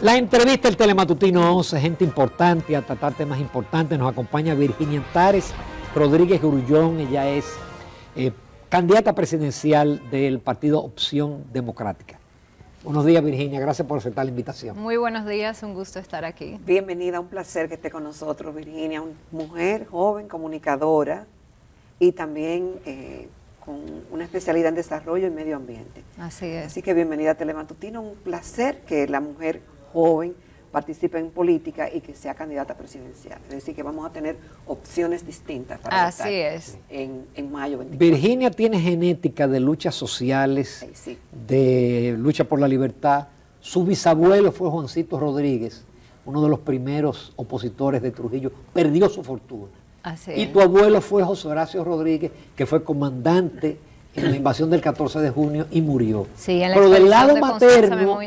La entrevista del Telematutino 11, gente importante a tratar temas importantes. Nos acompaña Virginia Antares Rodríguez Grullón. Ella es candidata presidencial del partido Opción Democrática. Buenos días, Virginia. Gracias por aceptar la invitación. Muy buenos días, un gusto estar aquí. Bienvenida, un placer que esté con nosotros, Virginia. Una mujer joven, comunicadora y también con una especialidad en desarrollo y medio ambiente. Así es. Así que bienvenida a Telematutino. Un placer que la mujer joven participe en política y que sea candidata presidencial. Es decir, que vamos a tener opciones distintas para votar en mayo 24. Virginia tiene genética de luchas sociales, sí, de lucha por la libertad. Su bisabuelo fue Juancito Rodríguez, uno de los primeros opositores de Trujillo. Perdió su fortuna. Así y es. tu abuelo fue José Horacio Rodríguez, que fue comandante en la invasión del 14 de junio y murió. Sí, en la Pero del lado de materno,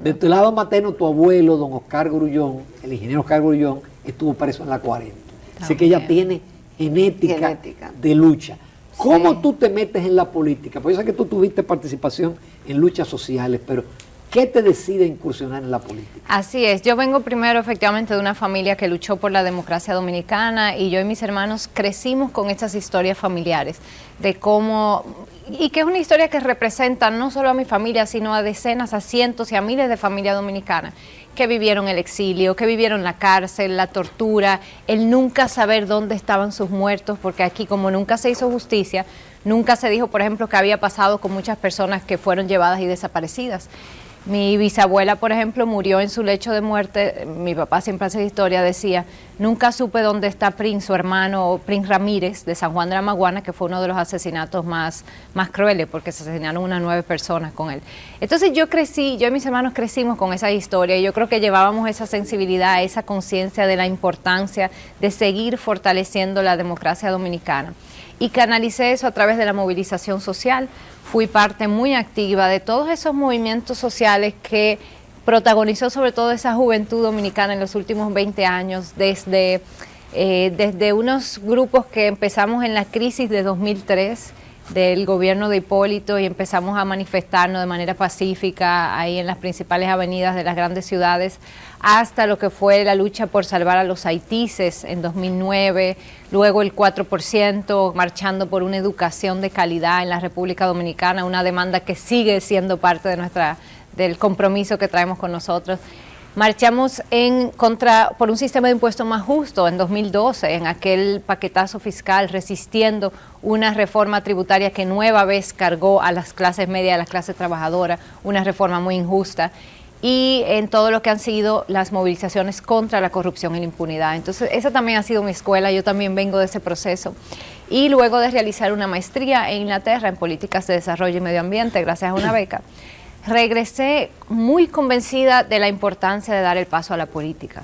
de tu lado materno, tu abuelo, don Oscar Grullón, el ingeniero Oscar Grullón, estuvo preso en la 40. Así que ella tiene genética de lucha. ¿Cómo tú te metes en la política? Pues yo sé que tú tuviste participación en luchas sociales, pero ¿qué te decide incursionar en la política? Así es, yo vengo primero efectivamente de una familia que luchó por la democracia dominicana y yo y mis hermanos crecimos con estas historias familiares de cómo, y que es una historia que representa no solo a mi familia, sino a decenas, a cientos y a miles de familias dominicanas que vivieron el exilio, que vivieron la cárcel, la tortura, el nunca saber dónde estaban sus muertos, porque aquí como nunca se hizo justicia, nunca se dijo, por ejemplo, qué había pasado con muchas personas que fueron llevadas y desaparecidas. Mi bisabuela, por ejemplo, murió en su lecho de muerte. Mi papá siempre hace historia, decía, nunca supe dónde está Prince, su hermano Prince Ramírez, de San Juan de la Maguana, que fue uno de los asesinatos más crueles, porque se asesinaron unas 9 personas con él. Entonces yo y mis hermanos crecimos con esa historia, y yo creo que llevábamos esa sensibilidad, esa conciencia de la importancia de seguir fortaleciendo la democracia dominicana. Y canalicé eso a través de la movilización social. Fui parte muy activa de todos esos movimientos sociales que protagonizó sobre todo esa juventud dominicana en los últimos 20 años, desde unos grupos que empezamos en la crisis de 2003 del gobierno de Hipólito y empezamos a manifestarnos de manera pacífica ahí en las principales avenidas de las grandes ciudades, hasta lo que fue la lucha por salvar a los haitíes en 2009, luego el 4%, marchando por una educación de calidad en la República Dominicana, una demanda que sigue siendo parte de del compromiso que traemos con nosotros. Marchamos por un sistema de impuestos más justo en 2012, en aquel paquetazo fiscal, resistiendo una reforma tributaria que nueva vez cargó a las clases medias, a las clases trabajadoras, una reforma muy injusta, y en todo lo que han sido las movilizaciones contra la corrupción y la impunidad. Entonces, esa también ha sido mi escuela, yo también vengo de ese proceso. Y luego de realizar una maestría en Inglaterra en políticas de desarrollo y medio ambiente, gracias a una beca, regresé muy convencida de la importancia de dar el paso a la política,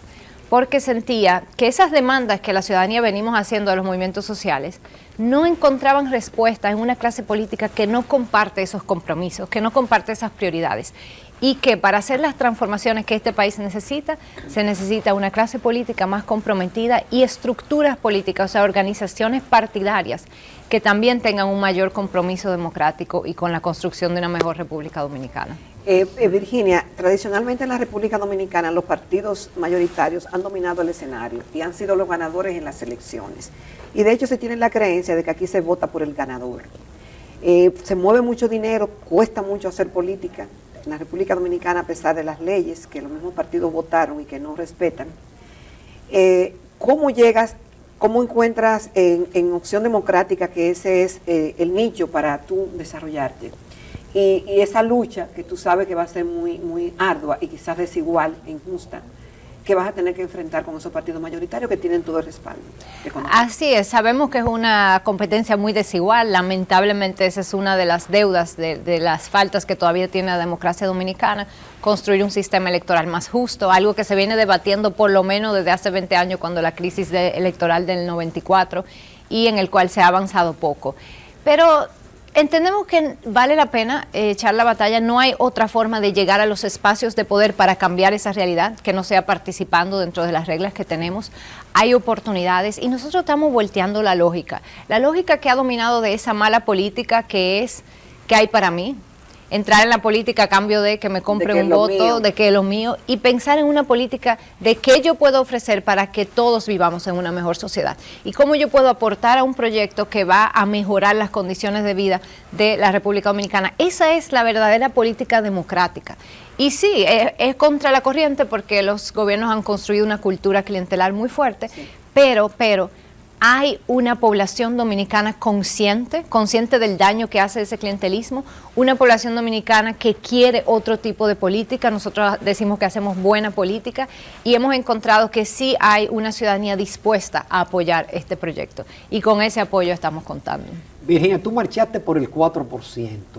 porque sentía que esas demandas que la ciudadanía venimos haciendo de los movimientos sociales no encontraban respuesta en una clase política que no comparte esos compromisos, que no comparte esas prioridades, y que para hacer las transformaciones que este país necesita, se necesita una clase política más comprometida y estructuras políticas, o sea, organizaciones partidarias que también tengan un mayor compromiso democrático y con la construcción de una mejor República Dominicana. Virginia, tradicionalmente en la República Dominicana los partidos mayoritarios han dominado el escenario y han sido los ganadores en las elecciones. Y de hecho se tiene la creencia de que aquí se vota por el ganador. Se mueve mucho dinero, cuesta mucho hacer política. En la República Dominicana, a pesar de las leyes que los mismos partidos votaron y que no respetan, ¿cómo encuentras en Opción Democrática que ese es el nicho para tú desarrollarte? Y esa lucha que tú sabes que va a ser muy, muy ardua y quizás desigual e injusta, que vas a tener que enfrentar con esos partidos mayoritarios que tienen todo el respaldo económico. Así es, sabemos que es una competencia muy desigual, lamentablemente esa es una de las deudas, de las faltas que todavía tiene la democracia dominicana, construir un sistema electoral más justo, algo que se viene debatiendo por lo menos desde hace 20 años cuando la crisis electoral del 94 y en el cual se ha avanzado poco. Pero entendemos que vale la pena echar la batalla, no hay otra forma de llegar a los espacios de poder para cambiar esa realidad que no sea participando dentro de las reglas que tenemos. Hay oportunidades y nosotros estamos volteando la lógica que ha dominado de esa mala política que es que hay para mí, entrar en la política a cambio de que me compren un voto, de que lo mío, y pensar en una política de qué yo puedo ofrecer para que todos vivamos en una mejor sociedad y cómo yo puedo aportar a un proyecto que va a mejorar las condiciones de vida de la República Dominicana. Esa es la verdadera política democrática. Y sí, es contra la corriente porque los gobiernos han construido una cultura clientelar muy fuerte, sí. pero hay una población dominicana consciente del daño que hace ese clientelismo, una población dominicana que quiere otro tipo de política. Nosotros decimos que hacemos buena política y hemos encontrado que sí hay una ciudadanía dispuesta a apoyar este proyecto y con ese apoyo estamos contando. Virginia, tú marchaste por el 4%,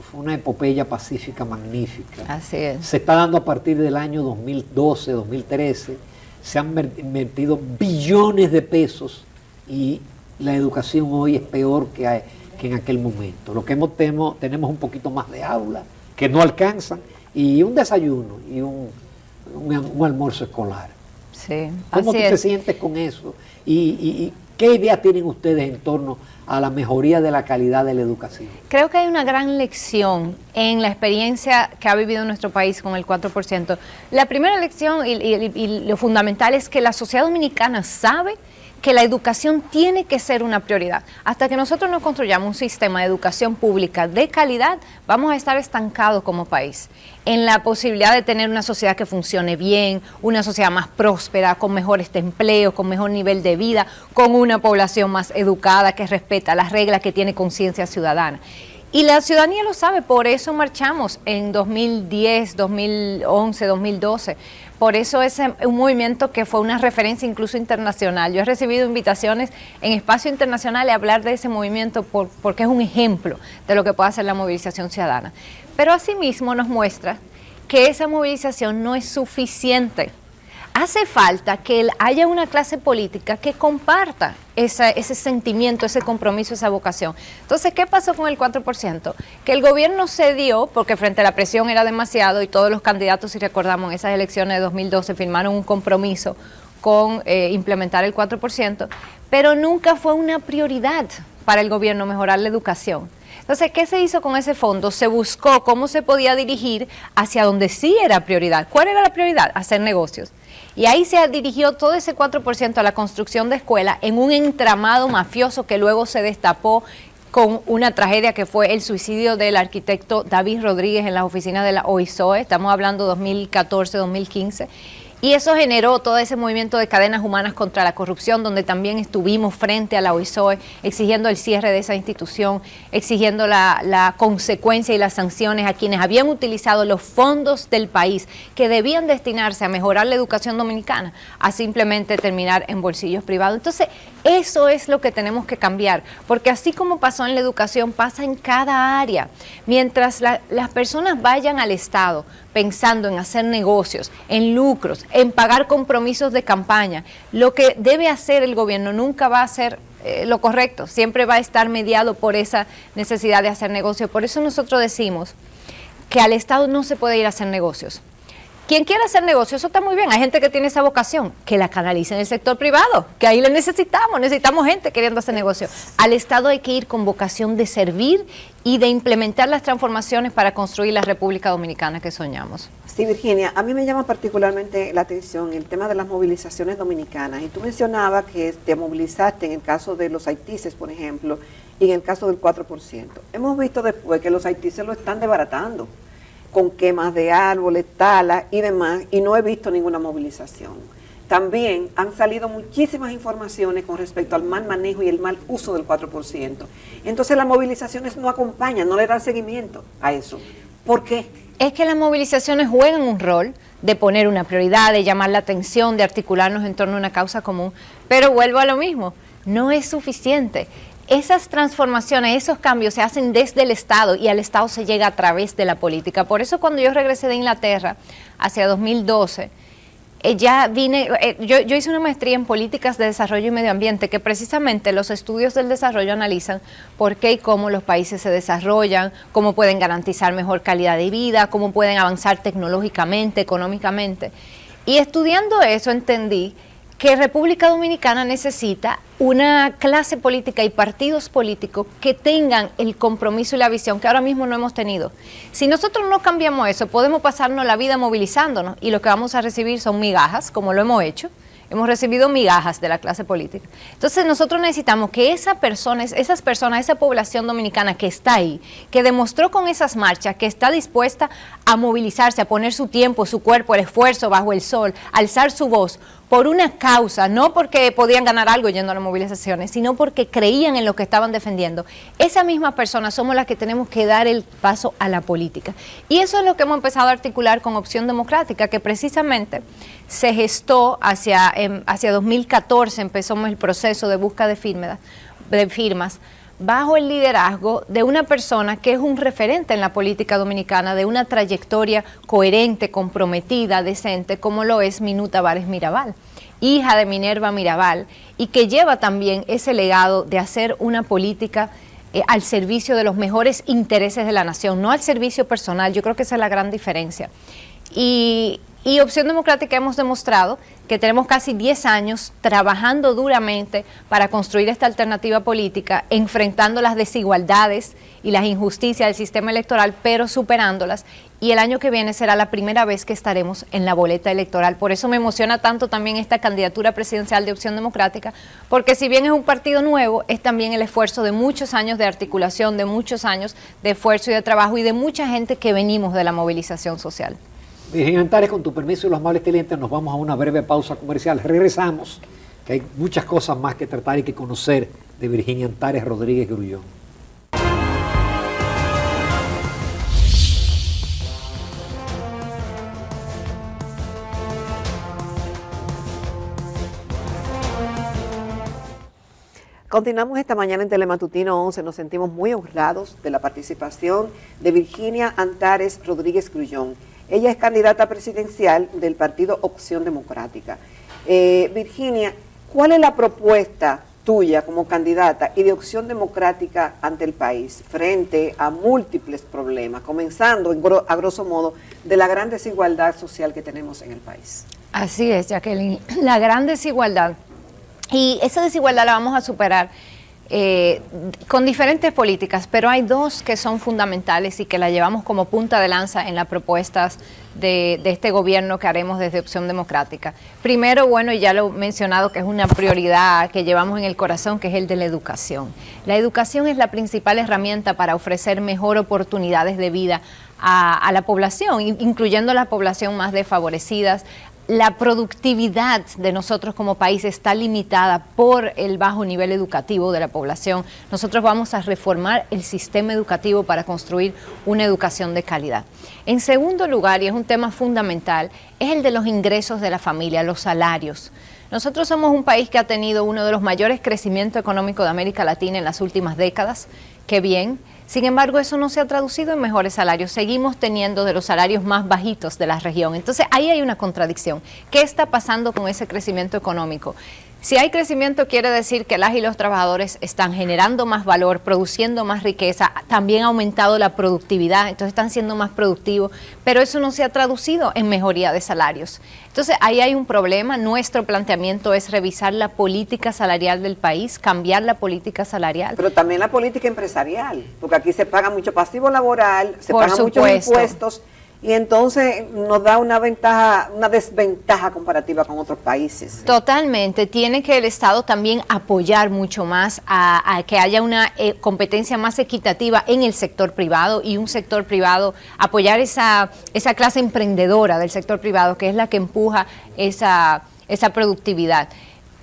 fue una epopeya pacífica magnífica. Así es. Se está dando a partir del año 2012, 2013, se han invertido billones de pesos y la educación hoy es peor que en aquel momento. Lo que tenemos un poquito más de aula, que no alcanzan, y un desayuno y un almuerzo escolar. Sí, ¿Cómo tú te sientes con eso? ¿Y qué ideas tienen ustedes en torno a la mejoría de la calidad de la educación? Creo que hay una gran lección en la experiencia que ha vivido nuestro país con el 4%. La primera lección y lo fundamental es que la sociedad dominicana sabe que la educación tiene que ser una prioridad. Hasta que nosotros no construyamos un sistema de educación pública de calidad, vamos a estar estancados como país en la posibilidad de tener una sociedad que funcione bien, una sociedad más próspera, con mejores empleos, con mejor nivel de vida, con una población más educada, que respeta las reglas, que tiene conciencia ciudadana. Y la ciudadanía lo sabe, por eso marchamos en 2010, 2011, 2012. Por eso es un movimiento que fue una referencia incluso internacional. Yo he recibido invitaciones en espacio internacional a hablar de ese movimiento porque es un ejemplo de lo que puede hacer la movilización ciudadana. Pero asimismo nos muestra que esa movilización no es suficiente. Hace falta que haya una clase política que comparta ese sentimiento, ese compromiso, esa vocación. Entonces, ¿qué pasó con el 4%? Que el gobierno cedió, porque frente a la presión era demasiado, y todos los candidatos, si recordamos, en esas elecciones de 2012 firmaron un compromiso con implementar el 4%, pero nunca fue una prioridad para el gobierno mejorar la educación. Entonces, ¿qué se hizo con ese fondo? Se buscó cómo se podía dirigir hacia donde sí era prioridad. ¿Cuál era la prioridad? Hacer negocios. Y ahí se dirigió todo ese 4% a la construcción de escuelas en un entramado mafioso que luego se destapó con una tragedia que fue el suicidio del arquitecto David Rodríguez en las oficinas de la OISOE. Estamos hablando 2014-2015. Y eso generó todo ese movimiento de cadenas humanas contra la corrupción, donde también estuvimos frente a la OISOE, exigiendo el cierre de esa institución, exigiendo la consecuencia y las sanciones a quienes habían utilizado los fondos del país que debían destinarse a mejorar la educación dominicana, a simplemente terminar en bolsillos privados. Entonces, eso es lo que tenemos que cambiar, porque así como pasó en la educación, pasa en cada área. Mientras las personas vayan al Estado pensando en hacer negocios, en lucros, en pagar compromisos de campaña, lo que debe hacer el gobierno nunca va a ser lo correcto, siempre va a estar mediado por esa necesidad de hacer negocios. Por eso nosotros decimos que al Estado no se puede ir a hacer negocios. Quien quiera hacer negocio, eso está muy bien, hay gente que tiene esa vocación, que la canalice en el sector privado, que ahí le necesitamos gente queriendo hacer negocio. Al Estado hay que ir con vocación de servir y de implementar las transformaciones para construir la República Dominicana que soñamos. Sí, Virginia, a mí me llama particularmente la atención el tema de las movilizaciones dominicanas, y tú mencionabas que te movilizaste en el caso de los haitises, por ejemplo, y en el caso del 4%. Hemos visto después que los haitises lo están desbaratando con quemas de árboles, talas y demás, y no he visto ninguna movilización. También han salido muchísimas informaciones con respecto al mal manejo y el mal uso del 4%. Entonces las movilizaciones no acompañan, no le dan seguimiento a eso. ¿Por qué? Es que las movilizaciones juegan un rol de poner una prioridad, de llamar la atención, de articularnos en torno a una causa común, pero vuelvo a lo mismo, no es suficiente. Esas transformaciones, esos cambios se hacen desde el Estado y al Estado se llega a través de la política. Por eso cuando yo regresé de Inglaterra hacia 2012, yo hice una maestría en políticas de desarrollo y medio ambiente, que precisamente los estudios del desarrollo analizan por qué y cómo los países se desarrollan, cómo pueden garantizar mejor calidad de vida, cómo pueden avanzar tecnológicamente, económicamente. Y estudiando eso entendí que República Dominicana necesita una clase política y partidos políticos que tengan el compromiso y la visión que ahora mismo no hemos tenido. Si nosotros no cambiamos eso, podemos pasarnos la vida movilizándonos y lo que vamos a recibir son migajas, como lo hemos hecho. Hemos recibido migajas de la clase política. Entonces nosotros necesitamos que esas personas, esa población dominicana que está ahí, que demostró con esas marchas que está dispuesta a movilizarse, a poner su tiempo, su cuerpo, el esfuerzo bajo el sol, a alzar su voz por una causa, no porque podían ganar algo yendo a las movilizaciones, sino porque creían en lo que estaban defendiendo. Esas mismas personas somos las que tenemos que dar el paso a la política. Y eso es lo que hemos empezado a articular con Opción Democrática, que precisamente se gestó hacia 2014, empezamos el proceso de búsqueda de firmas, bajo el liderazgo de una persona que es un referente en la política dominicana, de una trayectoria coherente, comprometida, decente, como lo es Minú Tavares Mirabal, hija de Minerva Mirabal, y que lleva también ese legado de hacer una política al servicio de los mejores intereses de la nación, no al servicio personal. Yo creo que esa es la gran diferencia. Y Opción Democrática hemos demostrado que tenemos casi 10 años trabajando duramente para construir esta alternativa política, enfrentando las desigualdades y las injusticias del sistema electoral, pero superándolas. Y el año que viene será la primera vez que estaremos en la boleta electoral. Por eso me emociona tanto también esta candidatura presidencial de Opción Democrática, porque si bien es un partido nuevo, es también el esfuerzo de muchos años de articulación, de muchos años de esfuerzo y de trabajo y de mucha gente que venimos de la movilización social. Virginia Antares, con tu permiso y los amables clientes, nos vamos a una breve pausa comercial. Regresamos, que hay muchas cosas más que tratar y que conocer de Virginia Antares Rodríguez Grullón. Continuamos esta mañana en Telematutino 11. Nos sentimos muy honrados de la participación de Virginia Antares Rodríguez Grullón. Ella es candidata presidencial del partido Opción Democrática. Virginia, ¿cuál es la propuesta tuya como candidata y de Opción Democrática ante el país frente a múltiples problemas, comenzando a grosso modo de la gran desigualdad social que tenemos en el país? Así es, Jacqueline, la gran desigualdad. Y esa desigualdad la vamos a superar con diferentes políticas, pero hay dos que son fundamentales y que la llevamos como punta de lanza en las propuestas de este gobierno que haremos desde Opción Democrática. Primero, bueno, ya lo he mencionado, que es una prioridad que llevamos en el corazón, que es el de la educación. La educación es la principal herramienta para ofrecer mejor oportunidades de vida a la población, incluyendo a la población más desfavorecidas. La productividad de nosotros como país está limitada por el bajo nivel educativo de la población. Nosotros vamos a reformar el sistema educativo para construir una educación de calidad. En segundo lugar, y es un tema fundamental, es el de los ingresos de la familia, los salarios. Nosotros somos un país que ha tenido uno de los mayores crecimientos económicos de América Latina en las últimas décadas. Qué bien. Sin embargo, eso no se ha traducido en mejores salarios. Seguimos teniendo de los salarios más bajitos de la región. Entonces, ahí hay una contradicción. ¿Qué está pasando con ese crecimiento económico? Si hay crecimiento, quiere decir que las y los trabajadores están generando más valor, produciendo más riqueza, también ha aumentado la productividad, entonces están siendo más productivos, pero eso no se ha traducido en mejoría de salarios. Entonces, ahí hay un problema. Nuestro planteamiento es revisar la política salarial del país, cambiar la política salarial. Pero también la política empresarial, porque aquí se paga mucho pasivo laboral, se pagan muchos impuestos, y entonces nos da una desventaja comparativa con otros países. Totalmente. Tiene que el Estado también apoyar mucho más a que haya una competencia más equitativa en el sector privado, y un sector privado, apoyar esa clase emprendedora del sector privado, que es la que empuja esa productividad.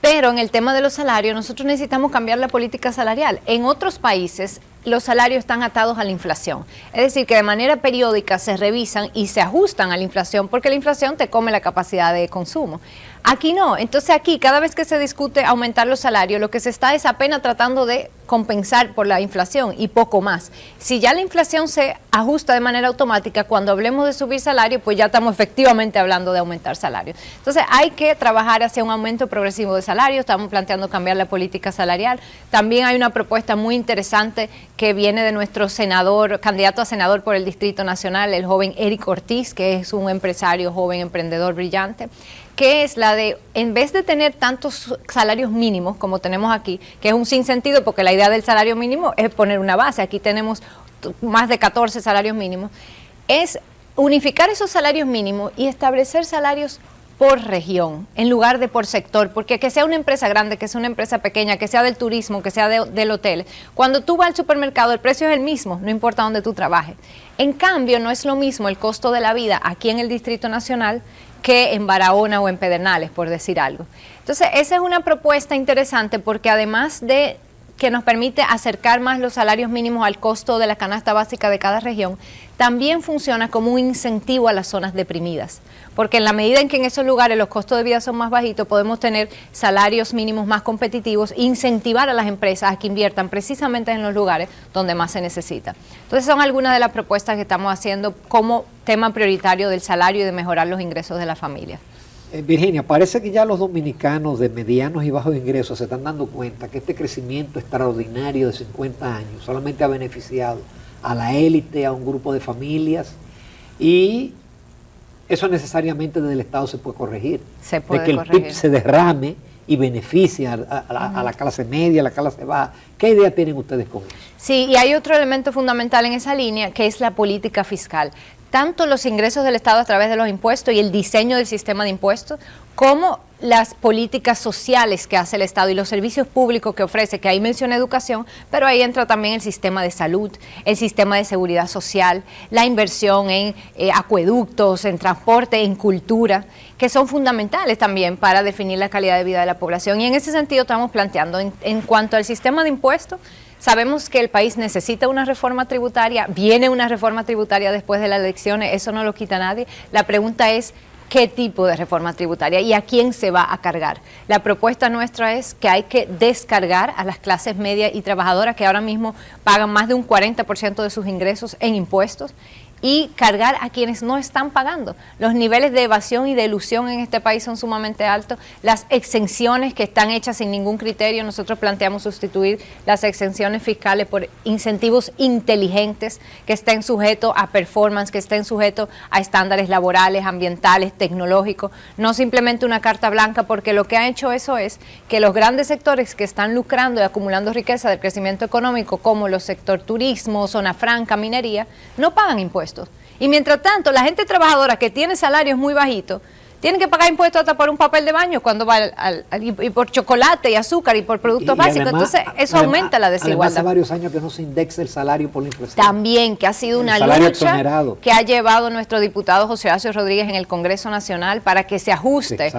Pero en el tema de los salarios, nosotros necesitamos cambiar la política salarial. En otros países, los salarios están atados a la inflación. Es decir, que de manera periódica se revisan y se ajustan a la inflación, porque la inflación te come la capacidad de consumo. Aquí no. Entonces aquí, cada vez que se discute aumentar los salarios, lo que se está es apenas tratando de compensar por la inflación y poco más. Si ya la inflación se ajusta de manera automática, cuando hablemos de subir salario, pues ya estamos efectivamente hablando de aumentar salarios. Entonces hay que trabajar hacia un aumento progresivo de salarios. Estamos planteando cambiar la política salarial. También hay una propuesta muy interesante que viene de nuestro senador, candidato a senador por el Distrito Nacional, el joven Eric Ortiz, que es un empresario joven, emprendedor brillante, que es la de, en vez de tener tantos salarios mínimos como tenemos aquí, que es un sinsentido porque la idea del salario mínimo es poner una base, aquí tenemos más de 14 salarios mínimos, es unificar esos salarios mínimos y establecer salarios por región, en lugar de por sector, porque que sea una empresa grande, que sea una empresa pequeña, que sea del turismo, que sea del hotel, cuando tú vas al supermercado el precio es el mismo, no importa dónde tú trabajes. En cambio, no es lo mismo el costo de la vida aquí en el Distrito Nacional que en Barahona o en Pedernales, por decir algo. Entonces, esa es una propuesta interesante porque además de que nos permite acercar más los salarios mínimos al costo de la canasta básica de cada región, también funciona como un incentivo a las zonas deprimidas, porque en la medida en que en esos lugares los costos de vida son más bajitos, podemos tener salarios mínimos más competitivos, incentivar a las empresas a que inviertan precisamente en los lugares donde más se necesita. Entonces son algunas de las propuestas que estamos haciendo como tema prioritario del salario y de mejorar los ingresos de la familia. Virginia, parece que ya los dominicanos de medianos y bajos ingresos se están dando cuenta que este crecimiento extraordinario de 50 años solamente ha beneficiado a la élite, a un grupo de familias, y eso necesariamente desde el Estado se puede corregir. Se puede de que corregir. el PIB se derrame y beneficie a la clase media, a la clase baja. ¿Qué idea tienen ustedes con eso? Sí, y hay otro elemento fundamental en esa línea, que es la política fiscal. Tanto los ingresos del Estado a través de los impuestos y el diseño del sistema de impuestos, como las políticas sociales que hace el Estado y los servicios públicos que ofrece, que ahí menciona educación, pero ahí entra también el sistema de salud, el sistema de seguridad social, la inversión en acueductos, en transporte, en cultura, que son fundamentales también para definir la calidad de vida de la población. Y en ese sentido estamos planteando, en cuanto al sistema de impuestos, sabemos que el país necesita una reforma tributaria, viene una reforma tributaria después de las elecciones, eso no lo quita nadie. La pregunta es, ¿qué tipo de reforma tributaria y a quién se va a cargar? La propuesta nuestra es que hay que descargar a las clases medias y trabajadoras que ahora mismo pagan más de un 40% de sus ingresos en impuestos, y cargar a quienes no están pagando. Los niveles de evasión y de elusión en este país son sumamente altos. Las exenciones que están hechas sin ningún criterio, nosotros planteamos sustituir las exenciones fiscales por incentivos inteligentes que estén sujetos a performance, que estén sujetos a estándares laborales, ambientales, tecnológicos, no simplemente una carta blanca, porque lo que ha hecho eso es que los grandes sectores que están lucrando y acumulando riqueza del crecimiento económico, como los sector turismo, zona franca, minería, no pagan impuestos. Y mientras tanto, la gente trabajadora que tiene salarios muy bajitos, tiene que pagar impuestos hasta por un papel de baño cuando va y por chocolate y azúcar y por productos básicos. Además, entonces eso aumenta la desigualdad. Hace varios años que no se indexa el salario por la inflación. También, que ha sido una lucha que ha llevado nuestro diputado José Horacio Rodríguez en el Congreso Nacional para que se ajuste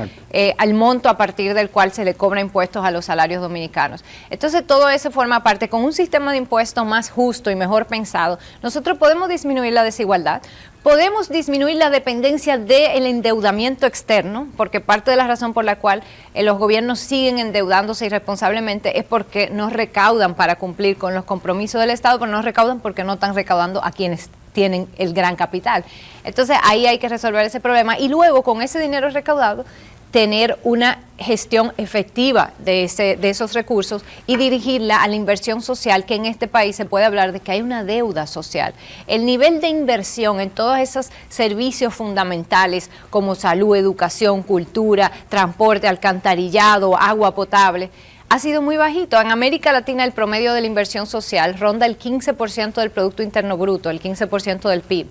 al monto a partir del cual se le cobra impuestos a los salarios dominicanos. Entonces todo eso forma parte, con un sistema de impuestos más justo y mejor pensado, nosotros podemos disminuir la desigualdad. Podemos disminuir la dependencia del endeudamiento externo, porque parte de la razón por la cual los gobiernos siguen endeudándose irresponsablemente es porque no recaudan para cumplir con los compromisos del Estado, pero no recaudan porque no están recaudando a quienes tienen el gran capital. Entonces ahí hay que resolver ese problema y luego con ese dinero recaudado tener una gestión efectiva de esos recursos y dirigirla a la inversión social, que en este país se puede hablar de que hay una deuda social. El nivel de inversión en todos esos servicios fundamentales como salud, educación, cultura, transporte, alcantarillado, agua potable, ha sido muy bajito. En América Latina el promedio de la inversión social ronda el 15% del Producto Interno Bruto, el 15% del PIB.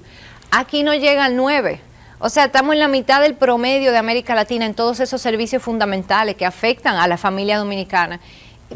Aquí no llega al 9%. O sea, estamos en la mitad del promedio de América Latina en todos esos servicios fundamentales que afectan a la familia dominicana.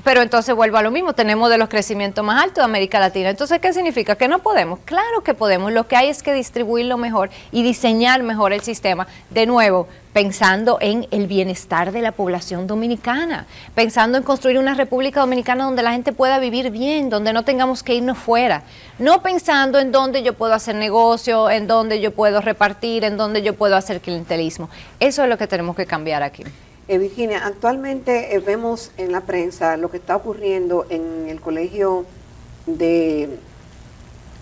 Pero entonces vuelvo a lo mismo, tenemos de los crecimientos más altos de América Latina. Entonces, ¿qué significa? ¿Que no podemos? Claro que podemos. Lo que hay es que distribuirlo mejor y diseñar mejor el sistema. De nuevo, pensando en el bienestar de la población dominicana, pensando en construir una República Dominicana donde la gente pueda vivir bien, donde no tengamos que irnos fuera. No pensando en dónde yo puedo hacer negocio, en dónde yo puedo repartir, en dónde yo puedo hacer clientelismo. Eso es lo que tenemos que cambiar aquí. Virginia, actualmente vemos en la prensa lo que está ocurriendo en el Colegio de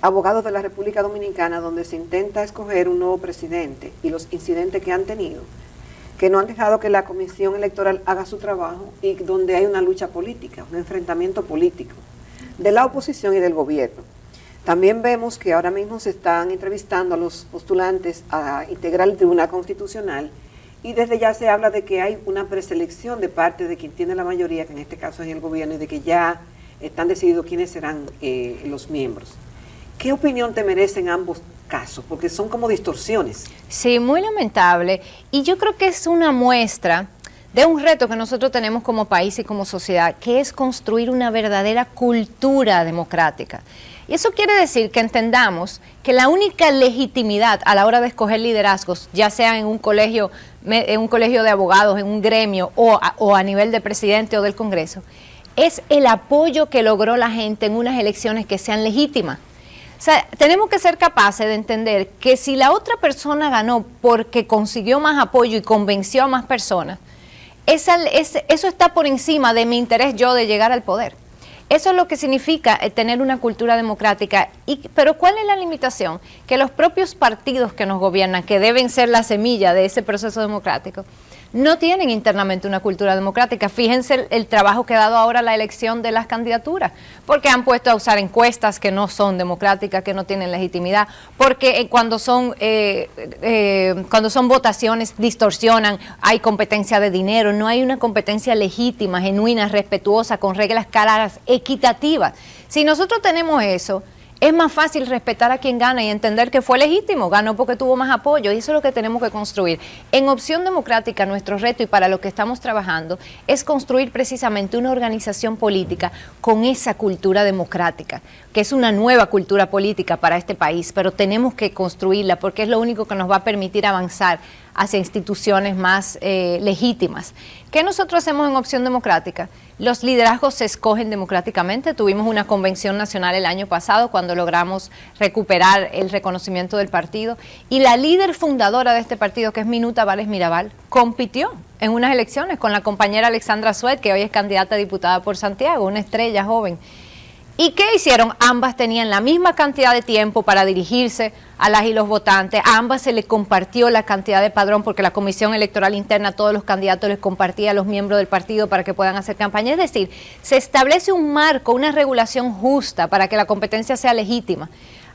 Abogados de la República Dominicana, donde se intenta escoger un nuevo presidente y los incidentes que han tenido, que no han dejado que la Comisión Electoral haga su trabajo y donde hay una lucha política, un enfrentamiento político de la oposición y del gobierno. También vemos que ahora mismo se están entrevistando a los postulantes a integrar el Tribunal Constitucional Y desde ya se habla de que hay una preselección de parte de quien tiene la mayoría, que en este caso es el gobierno, y de que ya están decididos quiénes serán los miembros. ¿Qué opinión te merecen ambos casos? Porque son como distorsiones. Sí, muy lamentable. Y yo creo que es una muestra de un reto que nosotros tenemos como país y como sociedad, que es construir una verdadera cultura democrática. Y eso quiere decir que entendamos que la única legitimidad a la hora de escoger liderazgos, ya sea en un colegio de abogados, en un gremio o a nivel de presidente o del Congreso, es el apoyo que logró la gente en unas elecciones que sean legítimas. O sea, tenemos que ser capaces de entender que si la otra persona ganó porque consiguió más apoyo y convenció a más personas, eso está por encima de mi interés yo de llegar al poder. Eso es lo que significa tener una cultura democrática. Pero ¿cuál es la limitación? Que los propios partidos que nos gobiernan, que deben ser la semilla de ese proceso democrático, no tienen internamente una cultura democrática. Fíjense el trabajo que ha dado ahora la elección de las candidaturas, porque han puesto a usar encuestas que no son democráticas, que no tienen legitimidad, porque cuando son votaciones distorsionan, hay competencia de dinero, no hay una competencia legítima, genuina, respetuosa, con reglas claras, equitativas. Si nosotros tenemos eso, es más fácil respetar a quien gana y entender que fue legítimo, ganó porque tuvo más apoyo, y eso es lo que tenemos que construir. En Opción Democrática, nuestro reto y para lo que estamos trabajando es construir precisamente una organización política con esa cultura democrática, que es una nueva cultura política para este país, pero tenemos que construirla porque es lo único que nos va a permitir avanzar hacia instituciones más legítimas. ¿Qué nosotros hacemos en Opción Democrática? Los liderazgos se escogen democráticamente. Tuvimos una convención nacional el año pasado cuando logramos recuperar el reconocimiento del partido, y la líder fundadora de este partido, que es Minuta Valles Mirabal, compitió en unas elecciones con la compañera Alexandra Suet, que hoy es candidata a diputada por Santiago, una estrella joven. ¿Y qué hicieron? Ambas tenían la misma cantidad de tiempo para dirigirse a las y los votantes. A ambas se les compartió la cantidad de padrón, porque la Comisión Electoral Interna a todos los candidatos les compartía a los miembros del partido para que puedan hacer campaña. Es decir, se establece un marco, una regulación justa para que la competencia sea legítima.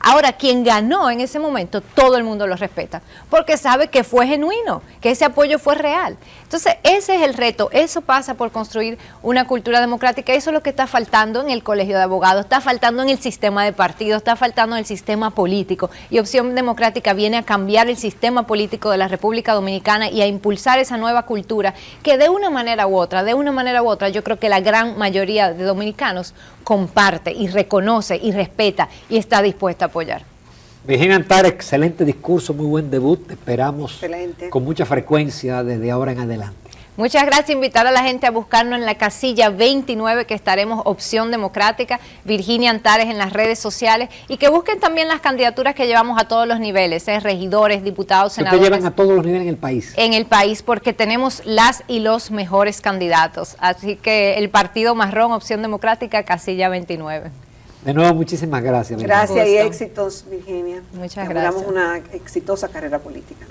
Ahora, quien ganó en ese momento, todo el mundo lo respeta, porque sabe que fue genuino, que ese apoyo fue real. Entonces, ese es el reto, eso pasa por construir una cultura democrática, eso es lo que está faltando en el Colegio de Abogados, está faltando en el sistema de partidos, está faltando en el sistema político, y Opción Democrática viene a cambiar el sistema político de la República Dominicana y a impulsar esa nueva cultura que de una manera u otra, yo creo que la gran mayoría de dominicanos comparte y reconoce y respeta y está dispuesta a apoyar. Virginia Antares, excelente discurso, muy buen debut, te esperamos Excelente. Con mucha frecuencia desde ahora en adelante. Muchas gracias, invitar a la gente a buscarnos en la casilla 29, que estaremos Opción Democrática, Virginia Antares en las redes sociales, y que busquen también las candidaturas que llevamos a todos los niveles, regidores, diputados, senadores. Que llevan a todos los niveles en el país. En el país, porque tenemos las y los mejores candidatos. Así que el Partido Marrón, Opción Democrática, casilla 29. De nuevo, muchísimas gracias. Gracias y éxitos, Virginia. Muchas gracias. Una exitosa carrera política.